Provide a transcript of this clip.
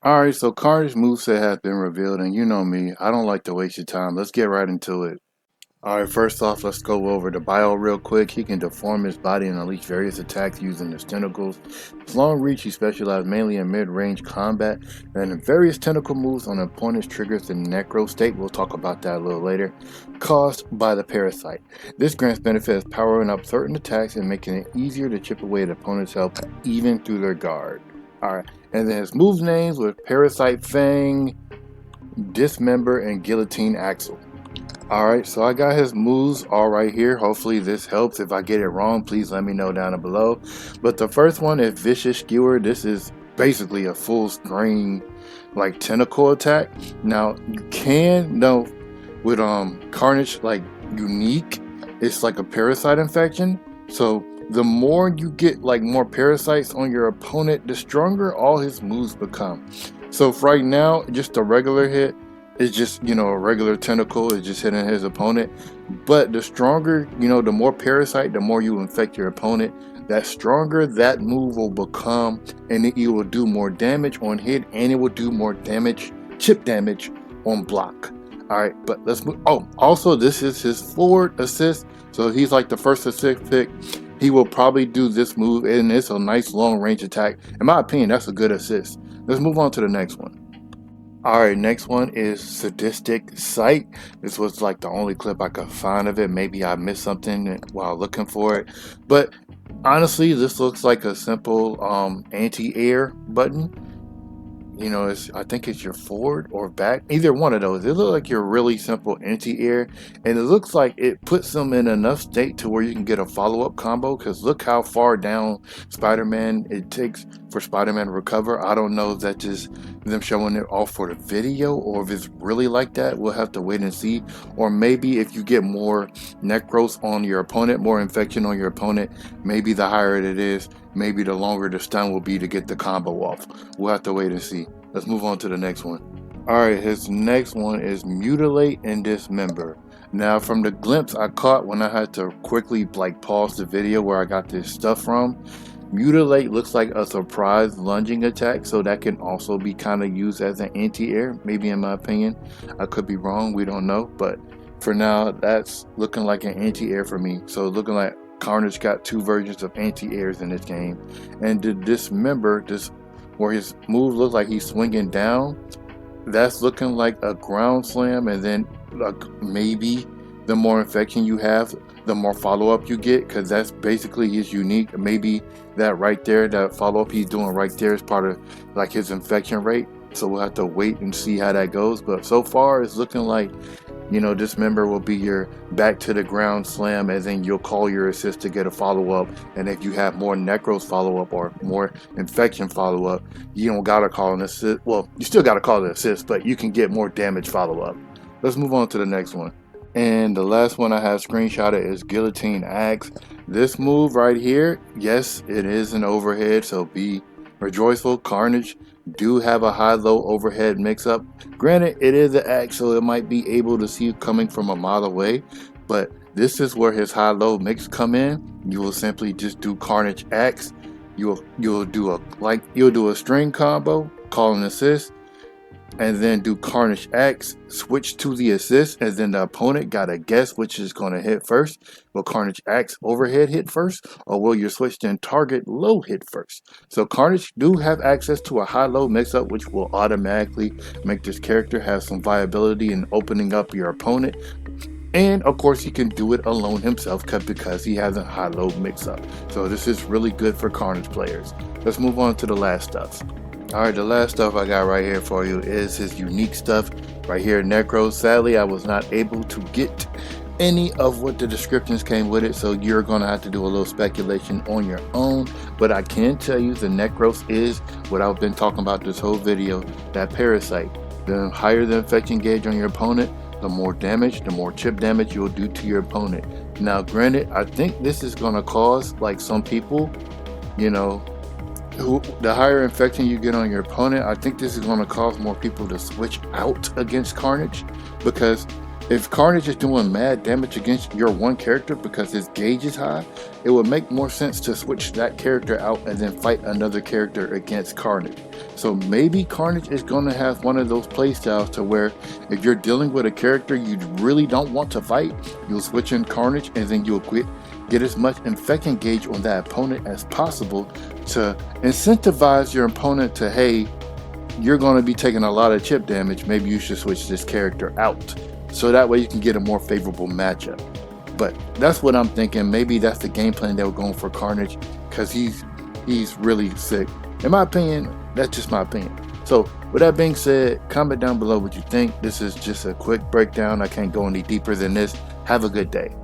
Alright, so Carnage Moveset has been revealed, and you know me, I don't like to waste your time. Let's get right into it. Alright, first off, let's go over the bio real quick. He can deform his body and unleash various attacks using his tentacles. His long reach, he specializes mainly in mid-range combat, and various tentacle moves on opponents triggers the Necro state. We'll talk about that a little later. Caused by the parasite. This grants benefits powering up certain attacks and making it easier to chip away at opponent's health even through their guard. Alright, and then his move names with Parasite Fang, Dismember, and Guillotine Axle. Alright, so I got his moves all right here. Hopefully this helps. If I get it wrong, please let me know down below. But the first one is Vicious Skewer. This is basically a full screen like tentacle attack. Now you can know with Carnage like unique, it's like a parasite infection. So the more you get like more parasites on your opponent, the stronger all his moves become. So for right now, just a regular hit is just, a regular tentacle is just hitting his opponent. But the stronger, the more parasite, the more you infect your opponent, that stronger that move will become, and it will do more damage on hit, and it will do more damage, chip damage on block. Alright, but let's move. Oh, also this is his forward assist, so he's like the first assist pick. He will probably do this move, and it's a nice long range attack. In my opinion, that's a good assist. Let's move on to the next one. Alright, next one is Sadistic Sight. This was like the only clip I could find of it. Maybe I missed something while looking for it. But honestly, this looks like a simple anti-air button. I think it's your forward or back, either one of those. It looks like your really simple anti-air, and it looks like it puts them in enough state to where you can get a follow-up combo, because look how far down Spider-Man it takes for Spider-Man to recover. I don't know if that's just them showing it off for the video, or if it's really like that. We'll have to wait and see. Or maybe if you get more necros on your opponent, more infection on your opponent, maybe the higher it is, maybe the longer the stun will be to get the combo off. We'll have to wait and see. Let's move on to the next one. Alright, his next one is Mutilate and Dismember. Now, from the glimpse I caught when I had to quickly pause the video where I got this stuff from, Mutilate looks like a surprise lunging attack, so that can also be kind of used as an anti-air, maybe, in my opinion. I could be wrong, we don't know, but for now, that's looking like an anti-air for me. So looking like Carnage got two versions of anti-airs in this game. And the Dismember, where his move looks like he's swinging down, that's looking like a ground slam, and then maybe the more infection you have, the more follow-up you get, because that's basically his unique. Maybe that right there, that follow-up he's doing right there is part of like his infection rate. So we'll have to wait and see how that goes. But so far it's looking like, Dismember will be your back to the ground slam, and then you'll call your assist to get a follow-up. And if you have more necros follow-up or more infection follow-up, you don't gotta call an assist. Well, you still gotta call the assist, but you can get more damage follow-up. Let's move on to the next one. And the last one I have screenshotted is Guillotine Axe. This move right here, yes, it is an overhead, so be rejoiceful. Carnage do have a high-low overhead mix-up. Granted, it is an axe, so it might be able to see you coming from a mile away, but this is where his high-low mix come in. You will simply just do Carnage Axe. You'll do a string combo, call an assist, and then do Carnage Axe, switch to the assist, and then the opponent gotta guess which is gonna hit first. Will Carnage Axe overhead hit first, or will your switch then target low hit first? So Carnage do have access to a high-low mix-up, which will automatically make this character have some viability in opening up your opponent. And of course he can do it alone himself because he has a high-low mix-up. So this is really good for Carnage players. Let's move on to the last stuff. Alright, the last stuff I got right here for you is his unique stuff right here, Necros. Sadly, I was not able to get any of what the descriptions came with it, so you're going to have to do a little speculation on your own. But I can tell you the Necros is what I've been talking about this whole video, that parasite. The higher the infection gauge on your opponent, the more damage, the more chip damage you'll do to your opponent. Now, granted, I think this is going to cause, like some people, the higher infection you get on your opponent, I think this is going to cause more people to switch out against Carnage, because If Carnage is doing mad damage against your one character because his gauge is high, it would make more sense to switch that character out and then fight another character against Carnage. So maybe Carnage is going to have one of those playstyles to where if you're dealing with a character you really don't want to fight, you'll switch in Carnage and then you'll get as much infecting gauge on that opponent as possible to incentivize your opponent to, hey, you're going to be taking a lot of chip damage, maybe you should switch this character out. So that way you can get a more favorable matchup. But that's what I'm thinking. Maybe that's the game plan they were going for Carnage, because he's really sick. In my opinion, that's just my opinion. So with that being said, comment down below what you think. This is just a quick breakdown. I can't go any deeper than this. Have a good day.